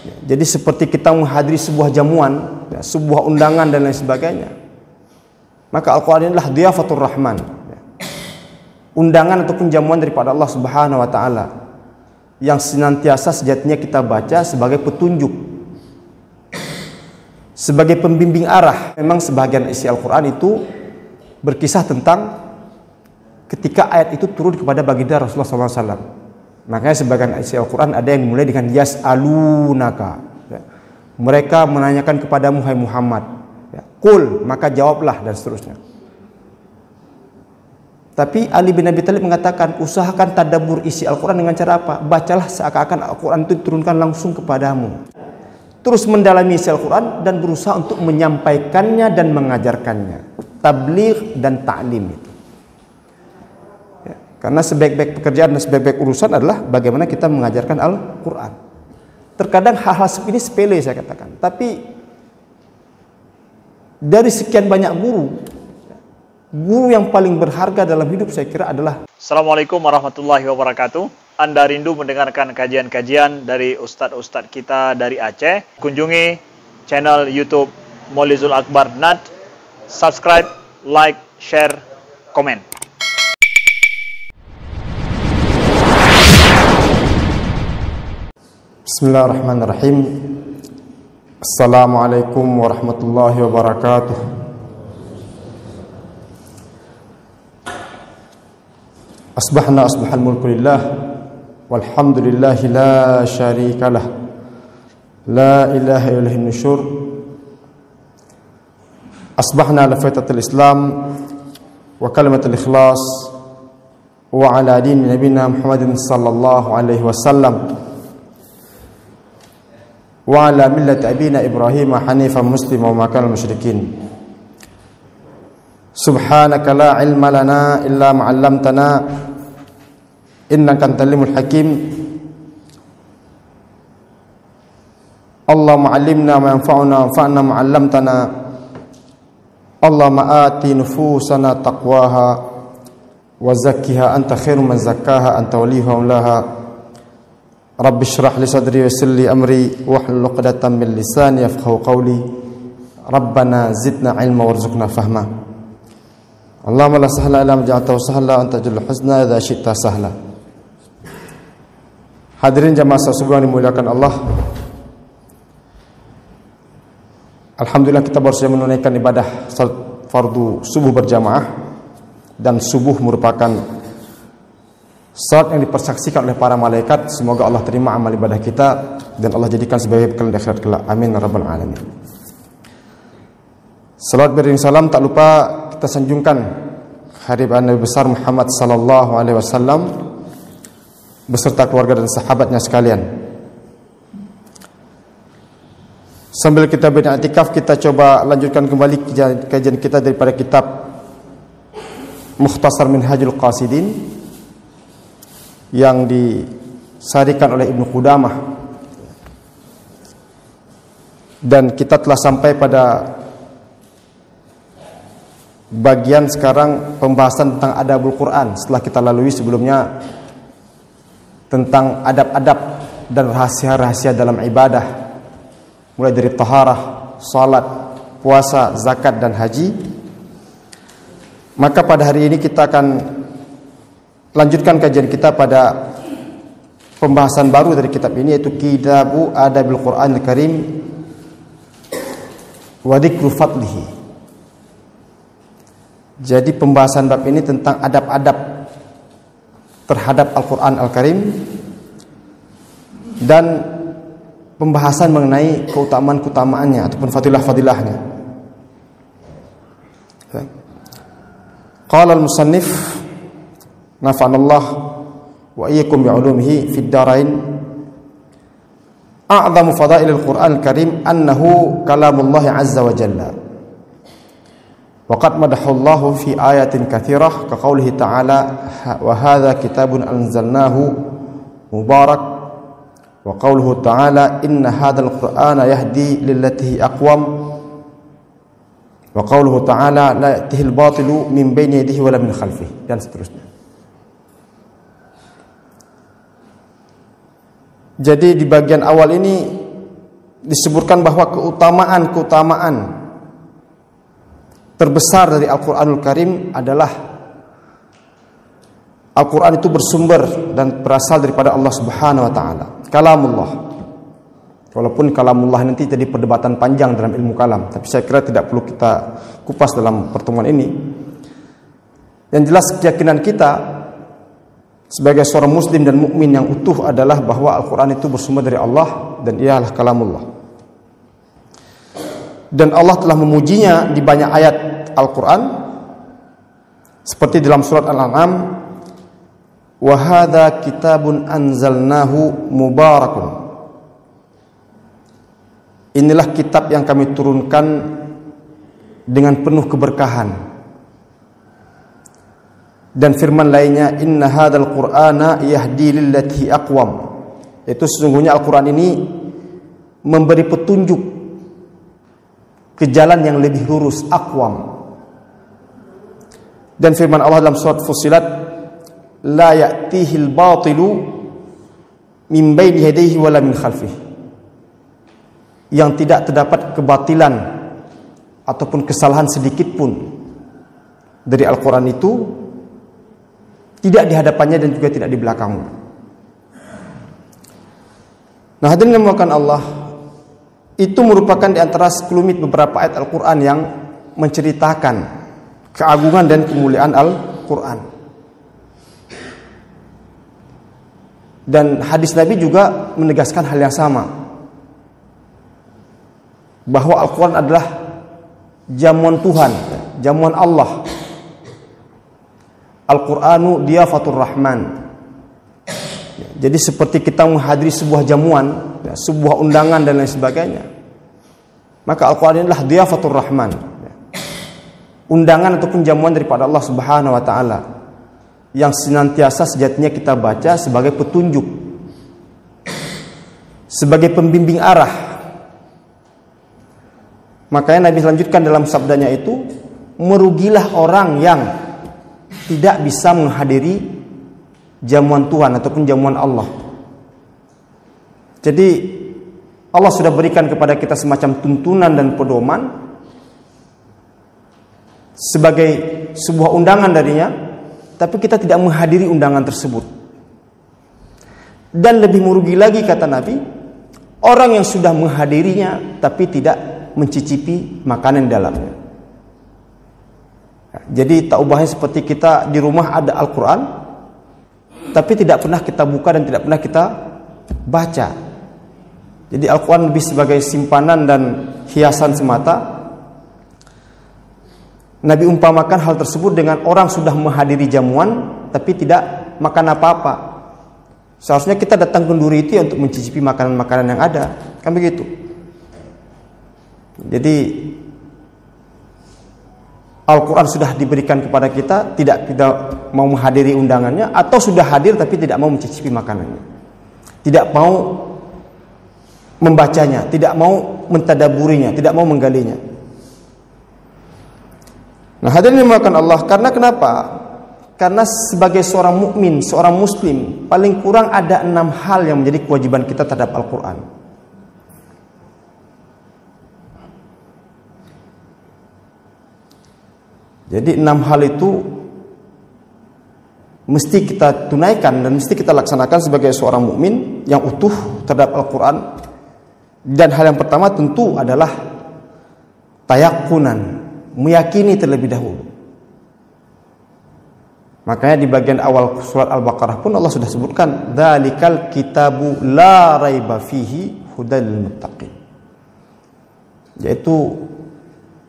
Jadi seperti kita menghadiri sebuah jamuan, sebuah undangan dan lain sebagainya. Maka Al-Quran adalah diyafatur Rahman, undangan ataupun jamuan daripada Allah Subhanahu wa taala yang senantiasa sejatinya kita baca sebagai petunjuk, sebagai pembimbing arah. Memang sebagian isi Al-Quran itu berkisah tentang ketika ayat itu turun kepada baginda Rasulullah SAW. Makanya sebagian isi Al-Quran ada yang mulai dengan yas'alunaka, mereka menanyakan kepadamu hai Muhammad, qul, maka jawablah, dan seterusnya. Tapi Ali bin Abi Thalib mengatakan, usahakan tadabbur isi Al-Quran dengan cara apa? Bacalah seakan-akan Al-Quran itu diturunkan langsung kepadamu. Terus mendalami isi Al-Quran dan berusaha untuk menyampaikannya dan mengajarkannya. Tabligh dan ta'lim itu. Ya, karena sebaik-baik pekerjaan dan sebaik-baik urusan adalah bagaimana kita mengajarkan Al-Quran. Terkadang hal-hal seperti ini sepele saya katakan. Tapi dari sekian banyak guru yang paling berharga dalam hidup saya kira adalah. Assalamualaikum warahmatullahi wabarakatuh. Anda rindu mendengarkan kajian-kajian dari ustadz-ustadz kita dari Aceh? Kunjungi channel YouTube Maulizul Akbar NAD. Subscribe, like, share, komen. Bismillahirrahmanirrahim. Assalamualaikum warahmatullahi wabarakatuh. Asbahna asbahal mulku lillah walhamdulillahi la syarika lah, la ilaha illallah nusyur. Asbahna ala fitratil Islam wa kalimatul ikhlas wa ala din nabiyina Muhammadin sallallahu alaihi wasallam wa ala millati abina Ibrahim hanifan muslima wa ma kana musyrikin. Subhanaka la ilma lana illa ma 'allamtana innaka antal alimul hakim. Allahumma 'allimna ma yanfa'una wanfa'na ma 'allamtana. Allahumma ati nufusana taqwaha wa zakkiha anta khairu man zakkaha anta waliyuha wa mawlaha. Rabbi shrah li sadri wa yassir li amri wahlul 'uqdatam min lisani yafqahu qawli. Rabbana zidna 'ilma warzuqna fahma. Allahumma la sahla illa ma ja'altahu sahla anta taj'alul huzna idza syi'ta sahla. Hadirin jamaah sekalian dimuliakan Allah. Alhamdulillah kita baru saja menunaikan ibadah salat fardu subuh berjamaah, dan subuh merupakan salat yang dipersaksikan oleh para malaikat. Semoga Allah terima amal ibadah kita dan Allah jadikan sebagai bekal di akhirat kelak. Amin ya rabbal alamin. Salawat beriring salam tak lupa kita sanjungkan hadirat Nabi besar Muhammad sallallahu alaihi wasallam beserta keluarga dan sahabatnya sekalian. Sambil kita beriktikaf, kita coba lanjutkan kembali kajian kita daripada kitab Mukhtasar Minhajul Qasidin yang disarikan oleh Ibnu Qudamah, dan kita telah sampai pada bagian sekarang pembahasan tentang adabul Quran. Setelah kita lalui sebelumnya tentang adab-adab dan rahasia-rahasia dalam ibadah, mulai dari taharah, salat, puasa, zakat dan haji. Maka pada hari ini kita akan lanjutkan kajian kita pada pembahasan baru dari kitab ini, yaitu Kitabu Adabil Quranil Karim wa Dzikru Fadlihi. Jadi pembahasan bab ini tentang adab-adab terhadap Al-Quran Al-Karim dan pembahasan mengenai keutamaan-keutamaannya ataupun fadilah-fadilahnya. Qala al-musannif nafa'anallah wa iyyakum bi'ulumihi fid darain. A'zamu fadailil Qur'an al-Karim annahu kalamullah azza wa jalla. Waqad madahullahu fi ayatin katsirah ka qoulihi ta'ala wa hadza kitabun anzalnahu mubarak wa qauluhu ta'ala inna hadzal qur'ana yahdi lillati aqwam wa qauluhu ta'ala la ya'tihil batilu min baini yadihi wala min khalfihi, dan seterusnya. Jadi di bagian awal ini disebutkan bahwa keutamaan terbesar dari Al-Quranul Karim adalah Al-Quran itu bersumber dan berasal daripada Allah Subhanahu wa Ta'ala, kalamullah. Walaupun kalamullah nanti jadi perdebatan panjang dalam ilmu kalam, tapi saya kira tidak perlu kita kupas dalam pertemuan ini. Yang jelas keyakinan kita sebagai seorang muslim dan mukmin yang utuh adalah bahwa Al-Quran itu bersumber dari Allah dan ialah kalamullah. Dan Allah telah memujinya di banyak ayat Al-Quran, seperti dalam surat Al-An'am, wa hadza kitabun anzalnahu mubarakun. Inilah kitab yang kami turunkan dengan penuh keberkahan. Dan firman lainnya, inna hadzal qur'ana yahdi lillati aqwam. Itu sesungguhnya Al-Quran ini memberi petunjuk ke jalan yang lebih lurus, aqwam. Dan firman Allah dalam surat Fussilat, la ya'tihil batilu min baini yadayhi wala min khalfihi. Yang tidak terdapat kebatilan ataupun kesalahan sedikit pun dari Al-Quran itu tidak di hadapannya dan juga tidak di belakangnya. Nah, hadirin yang dimuliakan Allah, itu merupakan di antara sekelumit beberapa ayat Al-Quran yang menceritakan keagungan dan kemuliaan Al-Quran. Dan hadis Nabi juga menegaskan hal yang sama, bahwa Al-Quran adalah jamuan Tuhan, jamuan Allah. Al-Quranu diyafatur Rahman. Jadi seperti kita menghadiri sebuah jamuan, sebuah undangan dan lain sebagainya. Maka Al-Quran adalah diyafatur Rahman, undangan ataupun jamuan daripada Allah Subhanahu wa Ta'ala, yang senantiasa sejatinya kita baca sebagai petunjuk, sebagai pembimbing arah. Makanya Nabi lanjutkan dalam sabdanya itu, merugilah orang yang tidak bisa menghadiri jamuan Tuhan ataupun jamuan Allah. Jadi Allah sudah berikan kepada kita semacam tuntunan dan pedoman sebagai sebuah undangan darinya, tapi kita tidak menghadiri undangan tersebut. Dan lebih merugi lagi, kata Nabi, orang yang sudah menghadirinya tapi tidak mencicipi makanan dalamnya. Jadi tak ubahnya seperti kita di rumah ada Al-Quran, tapi tidak pernah kita buka dan tidak pernah kita baca. Jadi Al-Quran lebih sebagai simpanan dan hiasan semata. Nabi umpamakan hal tersebut dengan orang sudah menghadiri jamuan tapi tidak makan apa-apa. Seharusnya kita datang ke duri itu untuk mencicipi makanan-makanan yang ada, kan begitu. Jadi Al-Quran sudah diberikan kepada kita, tidak mau menghadiri undangannya, atau sudah hadir tapi tidak mau mencicipi makanannya, tidak mau membacanya, tidak mau mentadaburinya, tidak mau menggalinya. Nah, hadirin dimuliakan Allah, karena kenapa? Karena sebagai seorang mukmin, seorang muslim, paling kurang ada 6 hal yang menjadi kewajiban kita terhadap Al-Quran. Jadi 6 hal itu mesti kita tunaikan dan mesti kita laksanakan sebagai seorang mukmin yang utuh terhadap Al-Quran. Dan hal yang pertama tentu adalah tayakunan, meyakini terlebih dahulu. Makanya di bagian awal surat Al-Baqarah pun Allah sudah sebutkan, dzalikal kitabu la raiba fihi hudal muttaqin. Yaitu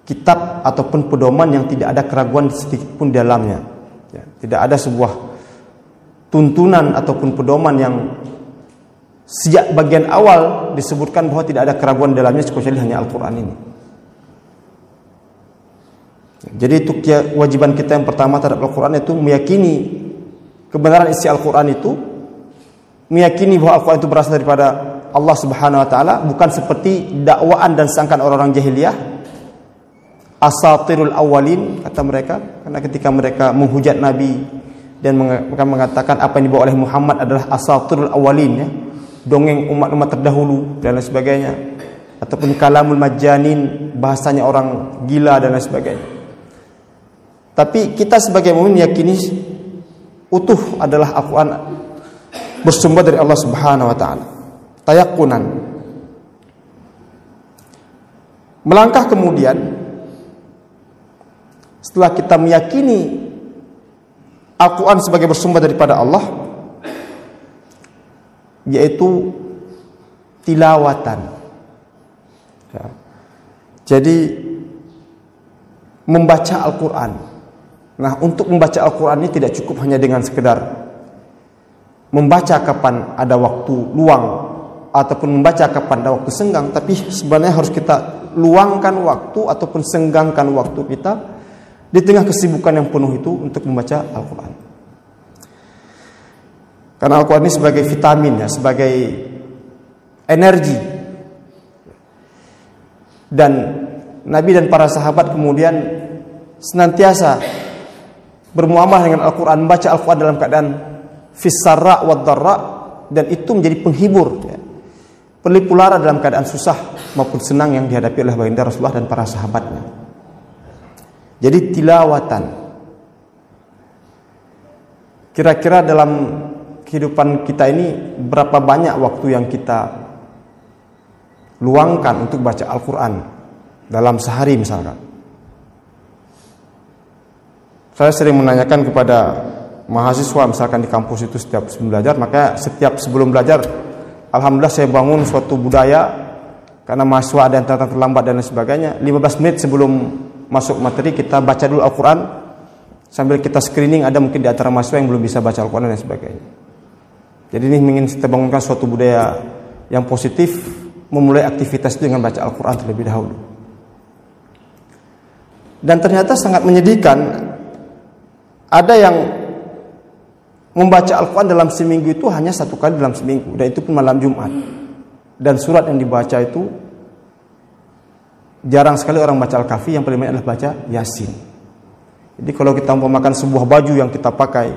kitab ataupun pedoman yang tidak ada keraguan sedikit pun di dalamnya. Ya, tidak ada sebuah tuntunan ataupun pedoman yang sejak bagian awal disebutkan bahwa tidak ada keraguan di dalamnya kecuali hanya Al-Quran ini. Jadi itu kewajiban kita yang pertama terhadap Al-Quran, itu meyakini kebenaran isi Al-Quran itu, meyakini bahwa Al-Quran itu berasal daripada Allah Subhanahu wa Ta'ala, bukan seperti dakwaan dan sangkaan orang-orang jahiliyah, asatirul awalin kata mereka, karena ketika mereka menghujat Nabi dan mengatakan apa yang dibawa oleh Muhammad adalah asatirul awalin, ya, dongeng umat-umat terdahulu dan lain sebagainya. ataupun kalamul majanin, bahasanya orang gila dan lain sebagainya. Tapi kita sebagai mukmin yakini utuh adalah Al-Quran bersumber dari Allah Subhanahu wa taala. Tayakunan. Melangkah kemudian setelah kita meyakini Al-Quran sebagai bersumber daripada Allah, yaitu tilawatan. Ya. Jadi membaca Al-Quran. Nah, untuk membaca Al-Quran ini tidak cukup hanya dengan sekedar membaca kapan ada waktu luang ataupun membaca kapan ada waktu senggang, tapi sebenarnya harus kita luangkan waktu ataupun senggangkan waktu kita di tengah kesibukan yang penuh itu untuk membaca Al-Quran. Karena Al-Quran ini sebagai vitamin, ya, sebagai energi. Dan Nabi dan para sahabat kemudian senantiasa bermuamalah dengan Al-Quran, membaca Al-Quran dalam keadaan fis-sarra wad-dharra, dan itu menjadi penghibur, ya, pelipur lara dalam keadaan susah maupun senang yang dihadapi oleh baginda Rasulullah dan para sahabatnya. Jadi tilawatan. Kira-kira dalam kehidupan kita ini berapa banyak waktu yang kita luangkan untuk baca Al-Quran dalam sehari misalkan? Saya sering menanyakan kepada mahasiswa misalkan di kampus itu setiap sebelum belajar, maka setiap sebelum belajar alhamdulillah saya bangun suatu budaya, karena mahasiswa ada yang terlambat dan lain sebagainya. 15 menit sebelum masuk materi kita baca dulu Al-Quran, sambil kita screening ada mungkin di antara mahasiswa yang belum bisa baca Al-Quran dan sebagainya. Jadi ini ingin kita bangunkan suatu budaya yang positif, memulai aktivitas itu dengan baca Al-Quran terlebih dahulu. Dan ternyata sangat menyedihkan, ada yang membaca Al-Quran dalam seminggu itu hanya 1 kali dalam seminggu, dan itu pun malam Jumat. Dan surat yang dibaca itu jarang sekali orang baca Al-Kahfi, yang paling banyak adalah baca Yasin. Jadi kalau kita umpamakan sebuah baju yang kita pakai,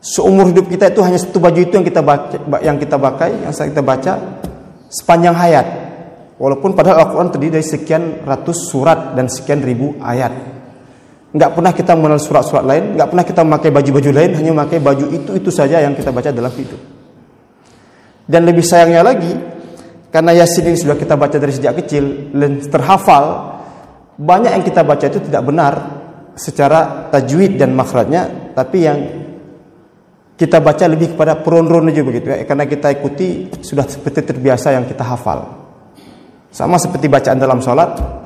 seumur hidup kita itu hanya 1 baju itu yang kita baca sepanjang hayat. Walaupun padahal Al-Quran terdiri dari sekian ratus surat dan sekian ribu ayat. Enggak pernah kita mengenal surat-surat lain, enggak pernah kita memakai baju-baju lain, hanya memakai baju itu saja yang kita baca dalam hidup. Dan lebih sayangnya lagi, karena Yasin ini sudah kita baca dari sejak kecil dan terhafal, banyak yang kita baca itu tidak benar secara tajwid dan makhrajnya, tapi yang kita baca lebih kepada peron-ron aja begitu, ya, karena kita ikuti sudah seperti terbiasa yang kita hafal. Sama seperti bacaan dalam sholat,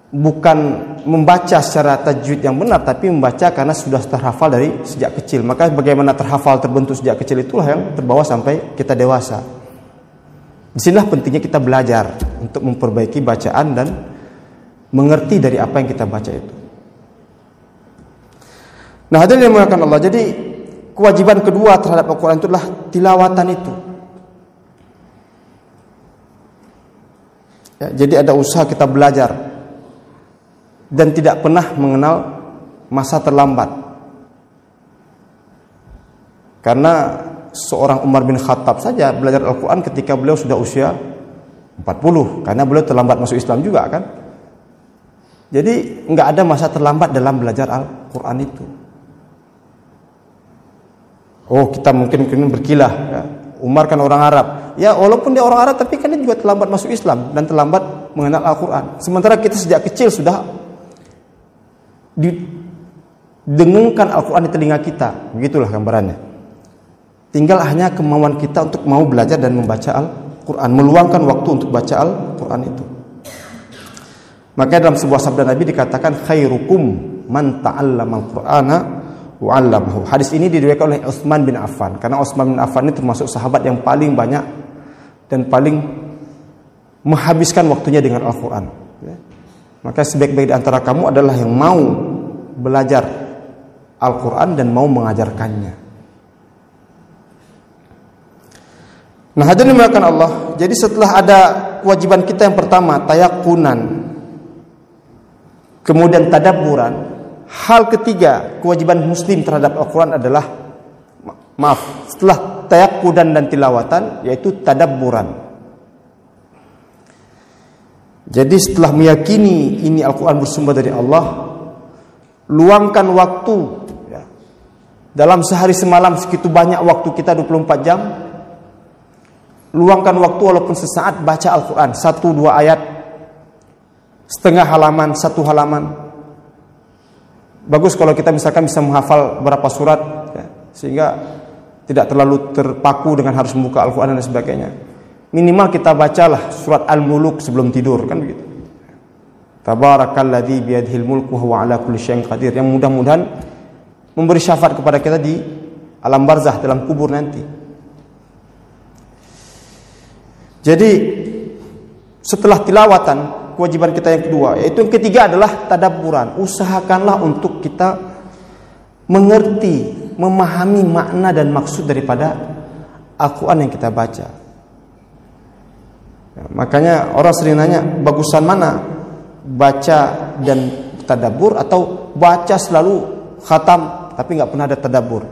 bukan membaca secara tajwid yang benar, tapi membaca karena sudah terhafal dari sejak kecil. Maka bagaimana terhafal terbentuk sejak kecil itulah yang terbawa sampai kita dewasa. Disinilah pentingnya kita belajar untuk memperbaiki bacaan dan mengerti dari apa yang kita baca itu. Nah, hadirin yang dimuliakan Allah, jadi kewajiban kedua terhadap Al-Quran itu adalah tilawatan itu. Ya, jadi ada usaha kita belajar dan tidak pernah mengenal masa terlambat. Karena seorang Umar bin Khattab saja belajar Al-Quran ketika beliau sudah usia 40, karena beliau terlambat masuk Islam juga kan. Jadi nggak ada masa terlambat dalam belajar Al-Quran itu. Oh, kita mungkin berkilah, ya. Umar kan orang Arab. Ya, walaupun dia orang Arab, tapi kan dia juga terlambat masuk Islam dan terlambat mengenal Al-Quran. Sementara kita sejak kecil sudah didengungkan Al-Quran di telinga kita. Begitulah gambarannya. Tinggal hanya kemauan kita untuk mau belajar dan membaca Al-Quran, meluangkan waktu untuk baca Al-Quran itu. Makanya dalam sebuah sabda Nabi dikatakan khairukum man ta'allama al-Qur'ana wa 'allamahu. Hadis ini diriwayatkan oleh Utsman bin Affan, karena Utsman bin Affan ini termasuk sahabat yang paling banyak dan paling menghabiskan waktunya dengan Al-Quran. Maka sebaik-baik di antara kamu adalah yang mau belajar Al-Quran dan mau mengajarkannya. Nah, hadirin dimuliakan Allah, jadi setelah ada kewajiban kita yang pertama tayakunan, kemudian tadabburan, hal ketiga kewajiban muslim terhadap Al-Quran adalah, setelah tayakunan dan tilawatan, yaitu tadabburan, Jadi setelah meyakini ini Al-Quran bersumber dari Allah, luangkan waktu ya, dalam sehari semalam segitu banyak waktu kita 24 jam. Luangkan waktu walaupun sesaat baca Al-Quran, 1-2 ayat, setengah halaman, 1 halaman. Bagus kalau kita misalkan bisa menghafal berapa surat ya, sehingga tidak terlalu terpaku dengan harus membuka Al-Quran dan sebagainya. Minimal kita bacalah surat Al-Muluk sebelum tidur, kan begitu. Tabarakalladzi biyadihil mulku wa huwa ala kulli syai'in qadir, yang mudah-mudahan memberi syafaat kepada kita di alam barzah, dalam kubur nanti. Jadi setelah tilawatan, kewajiban kita yang kedua, yaitu yang ketiga adalah tadabburan. Usahakanlah untuk kita mengerti, memahami makna dan maksud daripada Al-Quran yang kita baca. Ya, makanya orang sering nanya, bagusan mana? Baca dan tadabbur atau baca selalu khatam tapi nggak pernah ada tadabbur?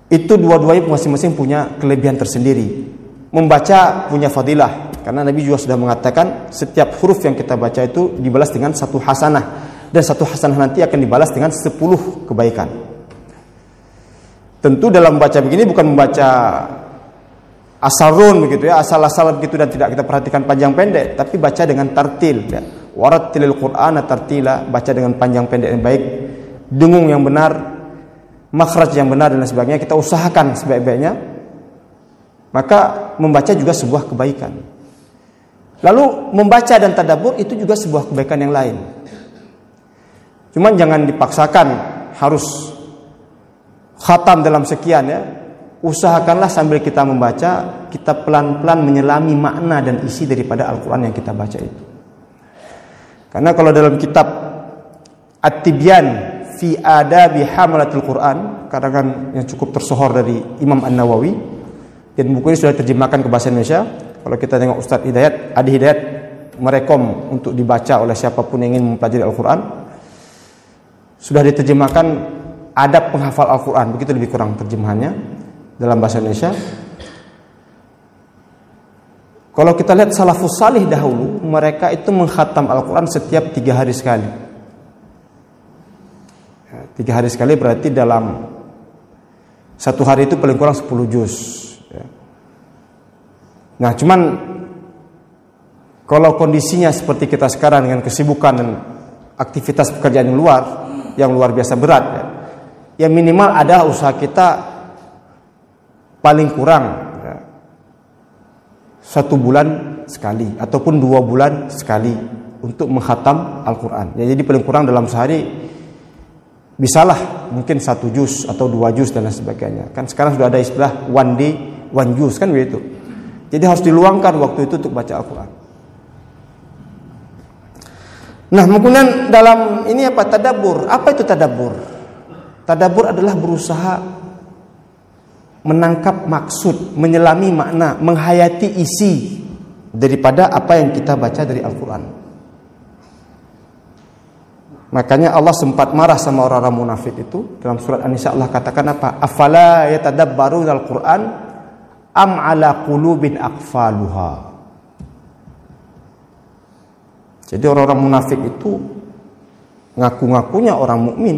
Itu dua-duanya masing-masing punya kelebihan tersendiri. Membaca punya fadilah, karena Nabi juga sudah mengatakan setiap huruf yang kita baca itu dibalas dengan 1 hasanah, dan 1 hasanah nanti akan dibalas dengan 10 kebaikan. Tentu dalam baca begini bukan membaca asal-run begitu ya, asal-asal begitu dan tidak kita perhatikan panjang pendek, tapi baca dengan tartil ya. Warattilil Qur'ana tartila, baca dengan panjang pendek yang baik, dengung yang benar, makhraj yang benar dan lain sebagainya. Kita usahakan sebaik-baiknya. Maka membaca juga sebuah kebaikan. Lalu membaca dan tadabbur itu juga sebuah kebaikan yang lain. Cuman jangan dipaksakan harus khatam dalam sekian ya. Usahakanlah sambil kita membaca, kita pelan-pelan menyelami makna dan isi daripada Al-Quran yang kita baca itu. Karena kalau dalam kitab At-Tibyan fi Adabi Hamalatil Quran, karangan yang cukup tersohor dari Imam An-Nawawi, dan buku ini sudah diterjemahkan ke bahasa Indonesia. Kalau kita tengok Ustadz Hidayat, Adi Hidayat merekom untuk dibaca oleh siapapun yang ingin mempelajari Al-Quran. Sudah diterjemahkan adab penghafal Al-Quran, begitu lebih kurang terjemahannya dalam bahasa Indonesia. Kalau kita lihat salafus salih dahulu, mereka itu mengkhatam Al-Quran setiap 3 hari sekali. 3 hari sekali berarti dalam 1 hari itu paling kurang 10 juz. Nah, cuman kalau kondisinya seperti kita sekarang dengan kesibukan dan aktivitas pekerjaan yang luar biasa berat ya minimal ada usaha kita paling kurang 1 bulan sekali ataupun 2 bulan sekali untuk mengkhatam Al-Quran ya. Jadi paling kurang dalam sehari bisalah mungkin 1 juz atau 2 juz dan lain sebagainya. Kan sekarang sudah ada istilah 1 day 1 juz, kan begitu. Jadi harus diluangkan waktu itu untuk baca Al-Quran. Nah, kemudian dalam ini apa? Tadabbur. Apa itu tadabbur? Tadabbur adalah berusaha menangkap maksud, menyelami makna, menghayati isi daripada apa yang kita baca dari Al-Quran. Makanya Allah sempat marah sama orang-orang munafik itu. Dalam surat An-Nisa Allah katakan apa? Afala yatadabbaruna al-Quran am ala qulubin aqfaluha. Jadi orang-orang munafik itu ngaku-ngakunya orang mukmin.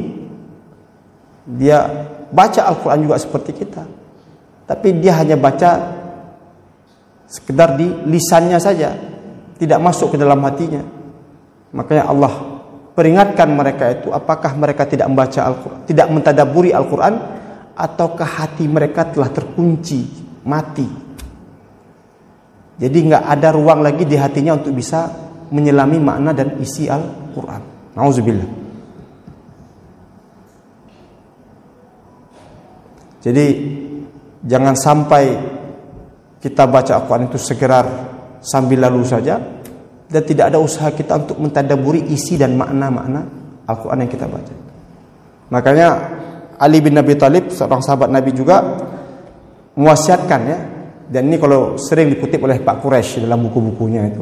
Dia baca Al-Quran juga seperti kita, tapi dia hanya baca sekedar di lisannya saja, tidak masuk ke dalam hatinya. Makanya Allah peringatkan mereka itu, apakah mereka tidak membaca Al-Quran, tidak mentadabburi Al-Quran, ataukah hati mereka telah terkunci, mati. Jadi nggak ada ruang lagi di hatinya untuk bisa menyelami makna dan isi Al-Quran. Nauzubillah. Jadi jangan sampai kita baca Al-Quran itu sekedar sambil lalu saja dan tidak ada usaha kita untuk mentadabburi isi dan makna-makna Al-Quran yang kita baca. Makanya Ali bin Abi Thalib, seorang sahabat Nabi juga mewasiatkan ya, dan ini kalau sering dikutip oleh Pak Quraisy dalam buku-bukunya itu.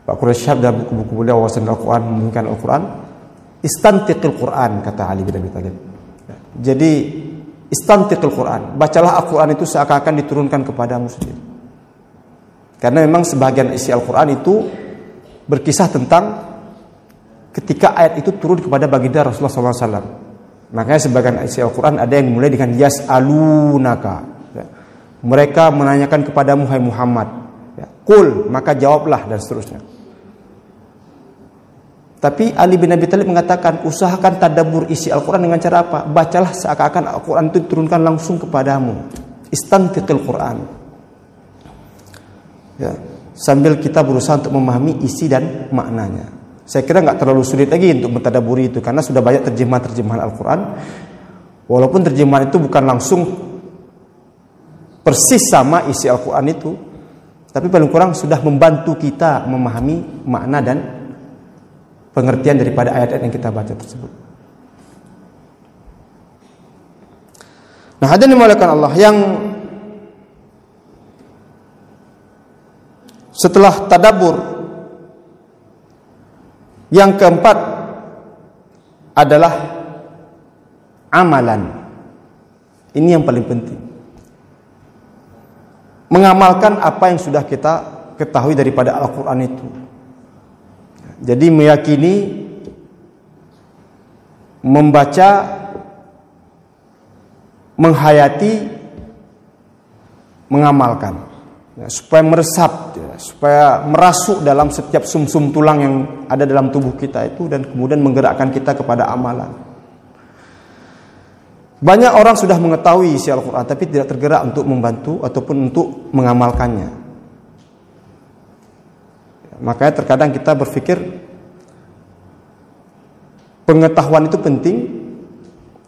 Pak Quraisy dalam buku-buku beliau wawasan Al-Quran, memungkinkan Al-Quran, istantiqil Quran, kata Ali bin Abi Thalib. Jadi istantiqil Quran, bacalah Al-Quran itu seakan-akan diturunkan kepadamu sendiri. Karena memang sebagian isi Al-Quran itu berkisah tentang ketika ayat itu turun kepada baginda Rasulullah SAW. Makanya sebagian isi Al-Quran ada yang mulai dengan yas'alunaka, ya. Mereka menanyakan kepadamu hai Muhammad, ya. Qul, maka jawablah, dan seterusnya. Tapi Ali bin Abi Thalib mengatakan, usahakan tadabbur isi Al-Quran dengan cara apa? Bacalah seakan-akan Al-Quran itu diturunkan langsung kepadamu. Istantiqil Quran. Ya, sambil kita berusaha untuk memahami isi dan maknanya. Saya kira nggak terlalu sulit lagi untuk mentadaburi itu, karena sudah banyak terjemahan Al-Quran. Walaupun terjemahan itu bukan langsung persis sama isi Al-Quran itu, tapi paling kurang sudah membantu kita memahami makna dan pengertian daripada ayat-ayat yang kita baca tersebut. Nah, hadirin dimulakan Allah, yang setelah tadabbur, yang keempat adalah amalan. Ini yang paling penting. Mengamalkan apa yang sudah kita ketahui daripada Al-Quran itu. Jadi meyakini, membaca, menghayati, mengamalkan. Ya, supaya meresap, ya, supaya merasuk dalam setiap sumsum tulang yang ada dalam tubuh kita itu, dan kemudian menggerakkan kita kepada amalan. Banyak orang sudah mengetahui isi Al-Quran tapi tidak tergerak untuk membantu ataupun untuk mengamalkannya. Makanya terkadang kita berpikir pengetahuan itu penting,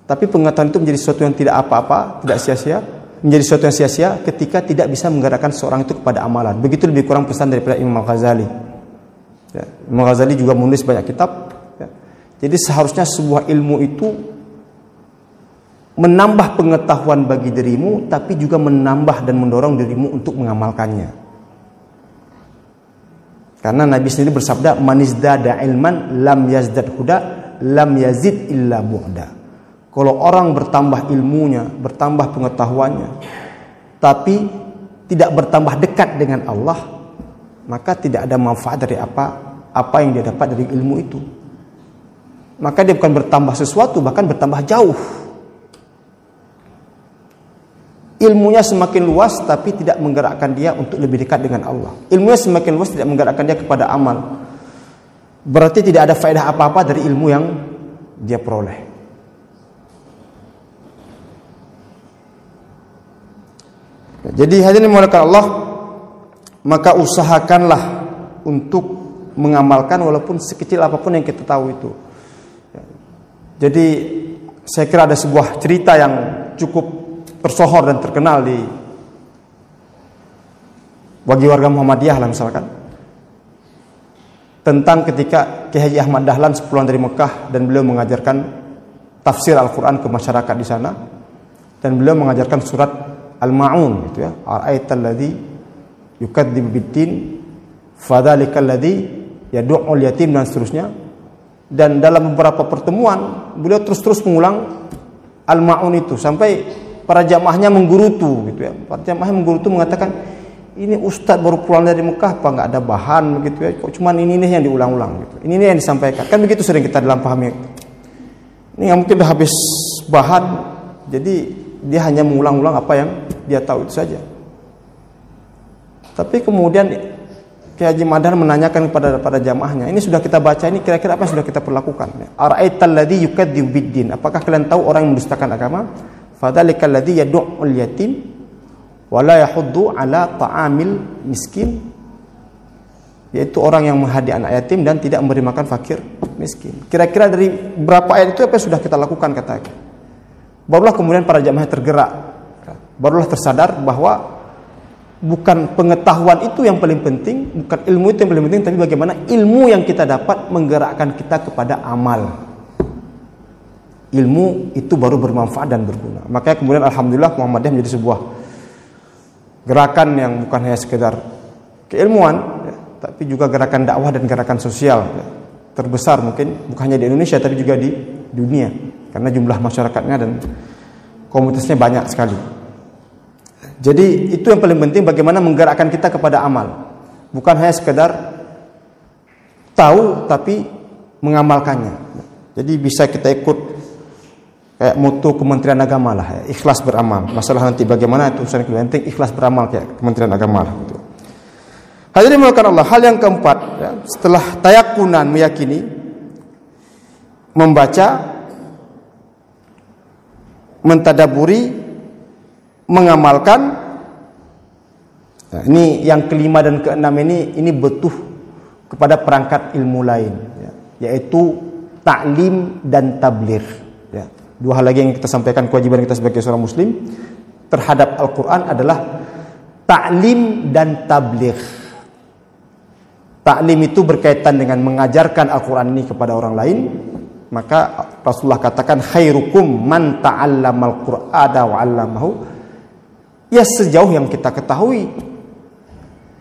tapi pengetahuan itu menjadi sesuatu yang tidak apa-apa, tidak sia-sia. Menjadi sesuatu yang sia-sia ketika tidak bisa menggerakkan seorang itu kepada amalan. Begitu lebih kurang pesan daripada Imam Al-Ghazali. Ya, Imam Al-Ghazali juga menulis banyak kitab. Ya. Jadi seharusnya sebuah ilmu itu menambah pengetahuan bagi dirimu, tapi juga menambah dan mendorong dirimu untuk mengamalkannya. Karena Nabi sendiri bersabda, "Manizdada ilman lam yazdad huda, lam yazid illa bu'da." Kalau orang bertambah ilmunya, bertambah pengetahuannya, tapi tidak bertambah dekat dengan Allah, maka tidak ada manfaat dari apa yang dia dapat dari ilmu itu. Maka dia bukan bertambah sesuatu, bahkan bertambah jauh. Ilmunya semakin luas, tapi tidak menggerakkan dia untuk lebih dekat dengan Allah. Ilmunya semakin luas, tidak menggerakkan dia kepada amal. Berarti tidak ada faedah apa-apa dari ilmu yang dia peroleh. Jadi hadirin dimulakan Allah, maka usahakanlah untuk mengamalkan walaupun sekecil apapun yang kita tahu itu. Jadi saya kira ada sebuah cerita yang cukup tersohor dan terkenal bagi warga Muhammadiyah lah misalkan, tentang ketika Kiai Haji Ahmad Dahlan sepulang dari Mekah dan beliau mengajarkan tafsir Al-Quran ke masyarakat di sana, dan beliau mengajarkan surat Al-Ma'un gitu ya. Ara'aital ladzi yukadzibu biddin fadzalikal ladzi yad'ul yatim, dan seterusnya. Dan dalam beberapa pertemuan beliau terus mengulang Al-Ma'un itu sampai para jamaahnya menggerutu gitu ya. Para jamaahnya menggerutu mengatakan, ini ustadz baru pulang dari Mekah, apa nggak ada bahan begitu ya? Kok cuman ini nih yang diulang-ulang gitu. Ini nih yang disampaikan. Kan begitu sering kita dalam pahami. Ini yang mungkin udah habis bahan, jadi dia hanya mengulang-ulang apa yang dia tahu itu saja. Tapi kemudian Kiai Haji Madhan menanyakan kepada para jamaahnya, ini sudah kita baca, ini kira-kira apa yang sudah kita perlakukan? Ara'aital ladzi yukadzibu biddin, apakah kalian tahu orang yang mendustakan agama? Fadzalikal ladzi yad'ul yatim wa la yahuddu ala ta'amil miskin, yaitu orang yang menghadiah anak yatim dan tidak memberi makan fakir miskin. Kira-kira dari berapa ayat itu apa yang sudah kita lakukan, katakan. Barulah kemudian para jamaah tergerak, barulah tersadar bahwa bukan pengetahuan itu yang paling penting, bukan ilmu itu yang paling penting, tapi bagaimana ilmu yang kita dapat menggerakkan kita kepada amal. Ilmu itu baru bermanfaat dan berguna. Makanya kemudian alhamdulillah Muhammadiyah menjadi sebuah gerakan yang bukan hanya sekedar keilmuan, ya, tapi juga gerakan dakwah dan gerakan sosial, ya, terbesar mungkin bukan hanya di Indonesia tapi juga di dunia, karena jumlah masyarakatnya dan komunitasnya banyak sekali. Jadi itu yang paling penting, bagaimana menggerakkan kita kepada amal. bukan hanya sekedar tahu tapi mengamalkannya. Jadi bisa kita ikut kayak moto Kementerian Agama lah, ya, ikhlas beramal. Masalah nanti bagaimana itu urusan penting, ikhlas beramal kayak Kementerian Agama lah. Gitu. Hadirin melakukan Allah. Hal yang keempat, ya, setelah tayakunan meyakini, membaca, mentadaburi, mengamalkan. Nah, ini yang kelima dan keenam ini butuh kepada perangkat ilmu lain, ya, yaitu ta'lim dan tabligh. Ya. Dua hal lagi yang kita sampaikan, kewajiban kita sebagai seorang muslim terhadap Al-Quran adalah ta'lim dan tabligh. Ta'lim itu berkaitan dengan mengajarkan Al-Quran ini kepada orang lain. Maka Rasulullah katakan khairukum man ta'allamal Qur'ana wa 'allamahu. Ya, sejauh yang kita ketahui,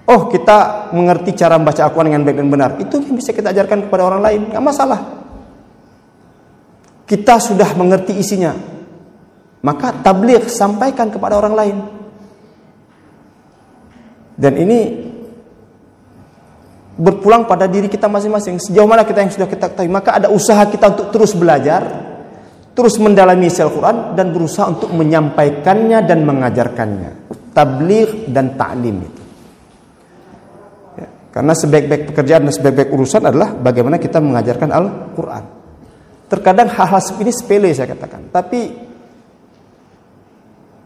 oh kita mengerti cara membaca Al-Quran dengan baik dan benar, itu yang bisa kita ajarkan kepada orang lain, enggak masalah. Kita sudah mengerti isinya, maka tabligh, sampaikan kepada orang lain. Dan ini berpulang pada diri kita masing-masing. Sejauh mana kita yang sudah kita ketahui, maka ada usaha kita untuk terus belajar, terus mendalami isi Al-Quran, dan berusaha untuk menyampaikannya dan mengajarkannya. Tabligh dan ta'lim itu. Ya, karena sebaik-baik pekerjaan dan sebaik-baik urusan adalah bagaimana kita mengajarkan Al-Quran. Terkadang hal-hal seperti ini sepele saya katakan, tapi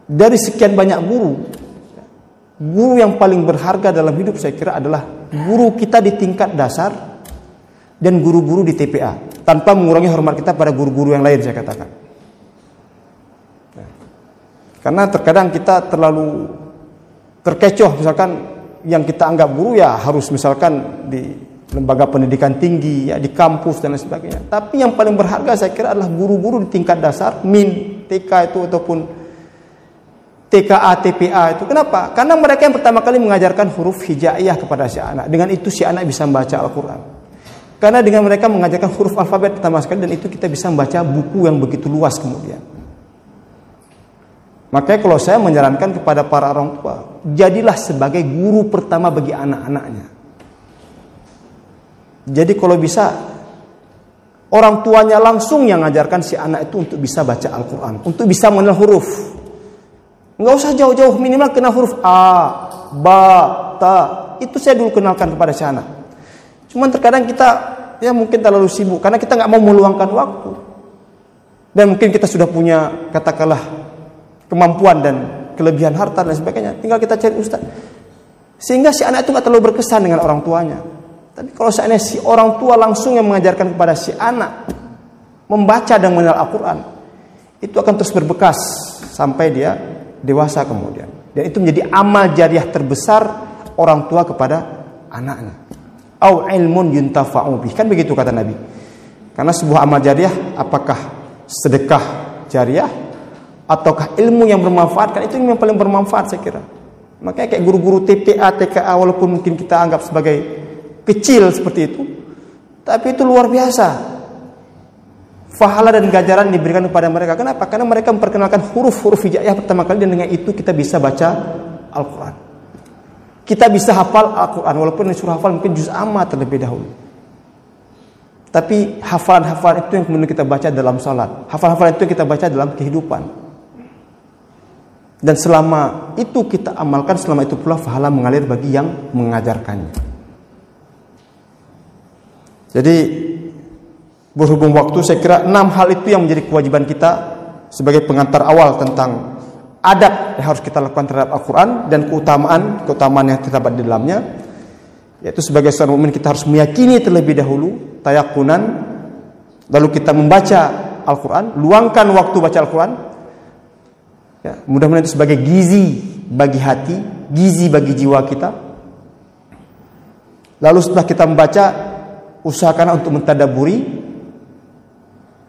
dari sekian banyak guru yang paling berharga dalam hidup saya kira adalah guru kita di tingkat dasar dan guru-guru di TPA, tanpa mengurangi hormat kita pada guru-guru yang lain saya katakan. Karena terkadang kita terlalu terkecoh, misalkan yang kita anggap guru ya harus misalkan di lembaga pendidikan tinggi, ya di kampus dan lain sebagainya. Tapi yang paling berharga saya kira adalah guru-guru di tingkat dasar, min, TK itu ataupun TKA, TPA itu. Kenapa? Karena mereka yang pertama kali mengajarkan huruf hijaiyah kepada si anak. Dengan itu si anak bisa membaca Al-Quran. Karena dengan mereka mengajarkan huruf alfabet pertama sekali, dan itu kita bisa membaca buku yang begitu luas kemudian. Makanya kalau saya menyarankan kepada para orang tua, jadilah sebagai guru pertama bagi anak-anaknya. Jadi kalau bisa, orang tuanya langsung yang mengajarkan si anak itu untuk bisa baca Al-Quran, untuk bisa mengenal huruf. Enggak usah jauh-jauh, minimal kenal huruf A, Ba, Ta. Itu saya dulu kenalkan kepada si anak. Cuman terkadang kita ya mungkin terlalu sibuk karena kita nggak mau meluangkan waktu. Dan mungkin kita sudah punya katakanlah kemampuan dan kelebihan harta dan sebagainya. Tinggal kita cari ustaz. Sehingga si anak itu nggak terlalu berkesan dengan orang tuanya. Tapi kalau seandainya si orang tua langsung yang mengajarkan kepada si anak membaca dan mengenal Al-Quran, itu akan terus berbekas sampai dia dewasa kemudian. Dan itu menjadi amal jariah terbesar orang tua kepada anaknya. Au ilmun yuntafa'u bih, kan begitu kata Nabi. Karena sebuah amal jariah, apakah sedekah jariah ataukah ilmu yang bermanfaat, kan itu yang paling bermanfaat saya kira. Makanya kayak guru-guru TPA, TKA, walaupun mungkin kita anggap sebagai kecil seperti itu, tapi itu luar biasa. Pahala dan ganjaran diberikan kepada mereka. Kenapa? Karena mereka memperkenalkan huruf-huruf hijaiyah pertama kali, dan dengan itu kita bisa baca Al-Quran. Kita bisa hafal Al-Quran, walaupun disuruh hafal mungkin juz amma terlebih dahulu. Tapi hafalan-hafalan itu yang kemudian kita baca dalam salat. Hafalan-hafalan itu yang kita baca dalam kehidupan. Dan selama itu kita amalkan, selama itu pula pahala mengalir bagi yang mengajarkannya. Jadi berhubung waktu, saya kira 6 hal itu yang menjadi kewajiban kita sebagai pengantar awal tentang adab yang harus kita lakukan terhadap Al-Quran dan keutamaan yang terdapat di dalamnya. Yaitu sebagai seorang mukmin kita harus meyakini terlebih dahulu, tayakunan, lalu kita membaca Al-Quran, luangkan waktu baca Al-Quran. Ya, mudah-mudahan itu sebagai gizi bagi hati, gizi bagi jiwa kita. Lalu setelah kita membaca, usahakan untuk mentadaburi,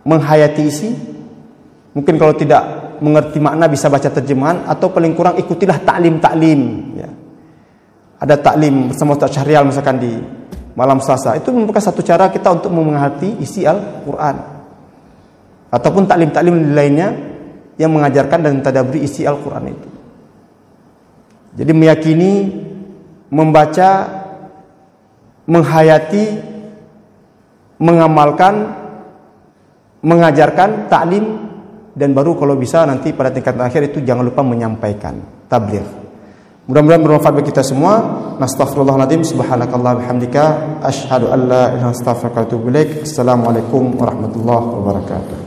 menghayati isi. Mungkin kalau tidak mengerti makna bisa baca terjemahan, atau paling kurang ikutilah taklim-taklim. Ya. Ada taklim bersama Ustaz Syahrial misalkan di malam Selasa. Itu merupakan satu cara kita untuk mengerti isi Al-Quran. Ataupun taklim-taklim lainnya yang mengajarkan dan mentadaburi isi Al-Quran itu. Jadi meyakini, membaca, menghayati, mengamalkan, mengajarkan, taklim, dan baru kalau bisa nanti pada tingkat akhir itu jangan lupa menyampaikan, tabligh. Mudah-mudahan bermanfaat bagi kita semua. Nastaghfirullahaladzim, subhanakallah bihamdika, asyhadu an la ilaha illa anta astaghfiruka wa atubu ilaik. Assalamualaikum warahmatullahi wabarakatuh.